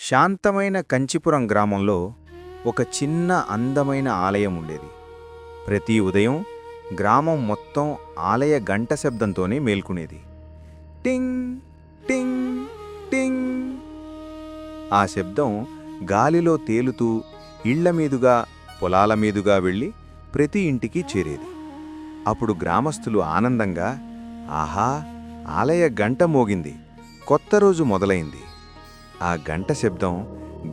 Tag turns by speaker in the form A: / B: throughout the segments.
A: శాంతమైన కంచిపురం గ్రామంలో ఒక చిన్న అందమైన ఆలయం ఉండేది. ప్రతి ఉదయం గ్రామం మొత్తం ఆలయ గంట శబ్దంతోనే మేల్కొనేది. టింగ్ టింగ్ టింగ్. ఆ శబ్దం గాలిలో తేలుతూ ఇళ్ల మీదుగా పొలాల మీదుగా వెళ్ళి ప్రతి ఇంటికి చేరేది. అప్పుడు గ్రామస్తులు ఆనందంగా, ఆహా, ఆలయ గంట మోగింది, కొత్త రోజు మొదలైంది. ఆ గంట శబ్దం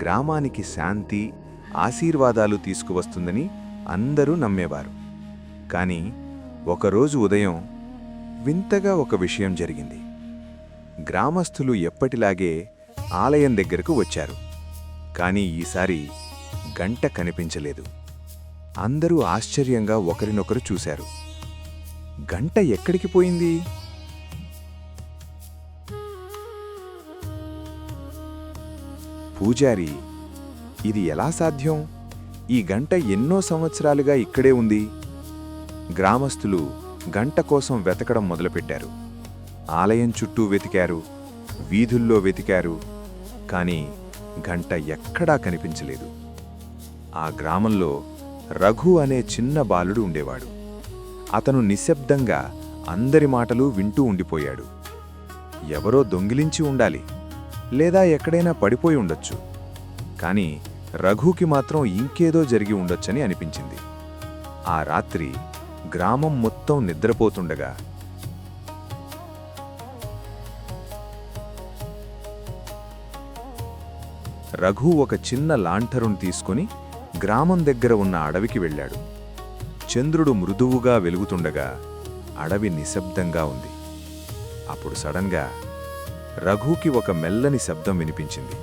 A: గ్రామానికి శాంతి, ఆశీర్వాదాలు తీసుకువస్తుందని అందరూ నమ్మేవారు. కాని ఒకరోజు ఉదయం వింతగా ఒక విషయం జరిగింది. గ్రామస్తులు ఎప్పటిలాగే ఆలయం దగ్గరకు వచ్చారు. కాని ఈసారి గంట కనిపించలేదు. అందరూ ఆశ్చర్యంగా ఒకరినొకరు చూశారు. గంట ఎక్కడికి పోయింది? పూజారి, ఇది ఎలా సాధ్యం? ఈ గంట ఎన్నో సంవత్సరాలుగా ఇక్కడే ఉంది. గ్రామస్తులు గంట కోసం వెతకడం మొదలుపెట్టారు. ఆలయం చుట్టూ వెతికారు, వీధుల్లో వెతికారు. కాని గంట ఎక్కడా కనిపించలేదు. ఆ గ్రామంలో రఘు అనే చిన్న బాలుడు ఉండేవాడు. అతను నిశ్శబ్దంగా అందరి మాటలు వింటూ ఉండిపోయాడు. ఎవరో దొంగిలించి ఉండాలి, లేదా ఎక్కడైనా పడిపోయి ఉండొచ్చు. కాని రఘుకి మాత్రం ఇంకేదో జరిగి ఉండొచ్చని అనిపించింది. ఆ రాత్రి గ్రామం మొత్తం నిద్రపోతుండగా రఘు ఒక చిన్న లాంఠరును తీసుకుని గ్రామం దగ్గర ఉన్న అడవికి వెళ్ళాడు. చంద్రుడు మృదువుగా వెలుగుతుండగా అడవి నిశ్శబ్దంగా ఉంది. అప్పుడు సడన్గా రఘుకి ఒక మెల్లని శబ్దం వినిపించింది.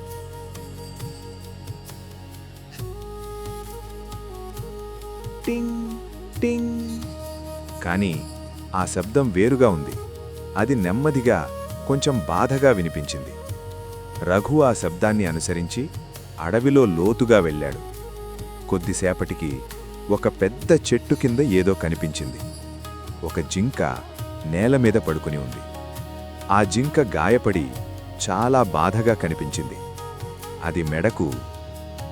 A: టింగ్ టింగ్. కాని ఆ శబ్దం వేరుగా ఉంది. అది నెమ్మదిగా, కొంచెం బాధగా వినిపించింది. రఘు ఆ శబ్దాన్ని అనుసరించి అడవిలో లోతుగా వెళ్ళాడు. కొద్దిసేపటికి ఒక పెద్ద చెట్టు కింద ఏదో కనిపించింది. ఒక జింక నేల మీద పడుకుని ఉంది. ఆ జింక గాయపడి చాలా బాధగా కనిపించింది. అది మెడకు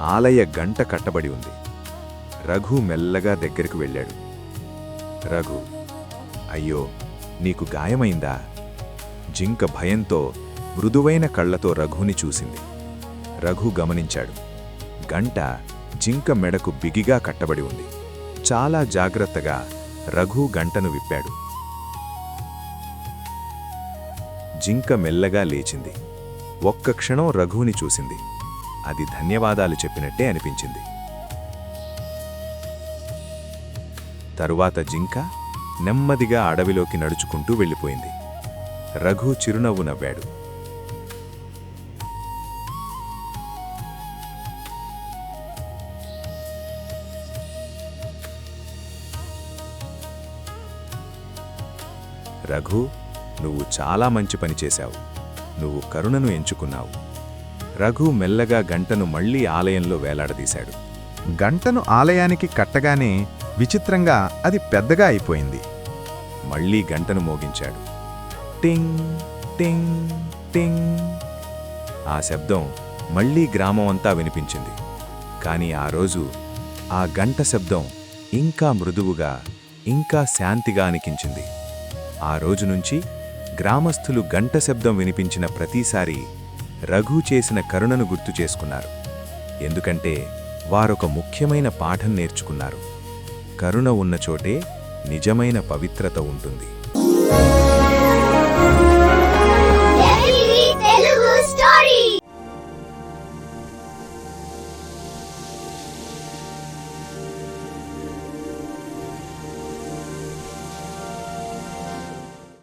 A: ఆలయ గంట కట్టబడి ఉంది. రఘు మెల్లగా దగ్గరకు వెళ్ళాడు. రఘు, అయ్యో, నీకు గాయమైందా? జింక భయంతో మృదువైన కళ్లతో రఘుని చూసింది. రఘు గమనించాడు. గంట జింక మెడకు బిగిగా కట్టబడి ఉంది. చాలా జాగ్రత్తగా రఘు గంటను విప్పాడు. జింక మెల్లగా లేచింది. ఒక్క క్షణం రఘుని చూసింది. అది ధన్యవాదాలు చెప్పినట్టే అనిపించింది. తరువాత జింక నెమ్మదిగా అడవిలోకి నడుచుకుంటూ వెళ్ళిపోయింది. రఘు చిరునవ్వు నవ్వాడు. రఘు, నువ్వు చాలా మంచి పని చేశావు. నువ్వు కరుణను ఎంచుకున్నావు. రఘు మెల్లగా గంటను మళ్లీ ఆలయంలో వేలాడదీశాడు.
B: గంటను ఆలయానికి కట్టగానే విచిత్రంగా అది పెద్దగా అయిపోయింది.
A: మళ్లీ గంటను మోగించాడు. టింగ్ టింగ్ టింగ్. ఆ శబ్దం మళ్లీ గ్రామం అంతా వినిపించింది. కాని ఆ రోజు ఆ గంట శబ్దం ఇంకా మృదువుగా, ఇంకా శాంతిగా అనిపించింది. ఆ రోజు నుంచి గ్రామస్థులు గంట శబ్దం వినిపించిన ప్రతిసారీ రఘు చేసిన కరుణను గుర్తు చేసుకున్నారు. ఎందుకంటే వారొక ముఖ్యమైన పాఠం నేర్చుకున్నారు. కరుణ ఉన్న చోటే నిజమైన పవిత్రత ఉంటుంది.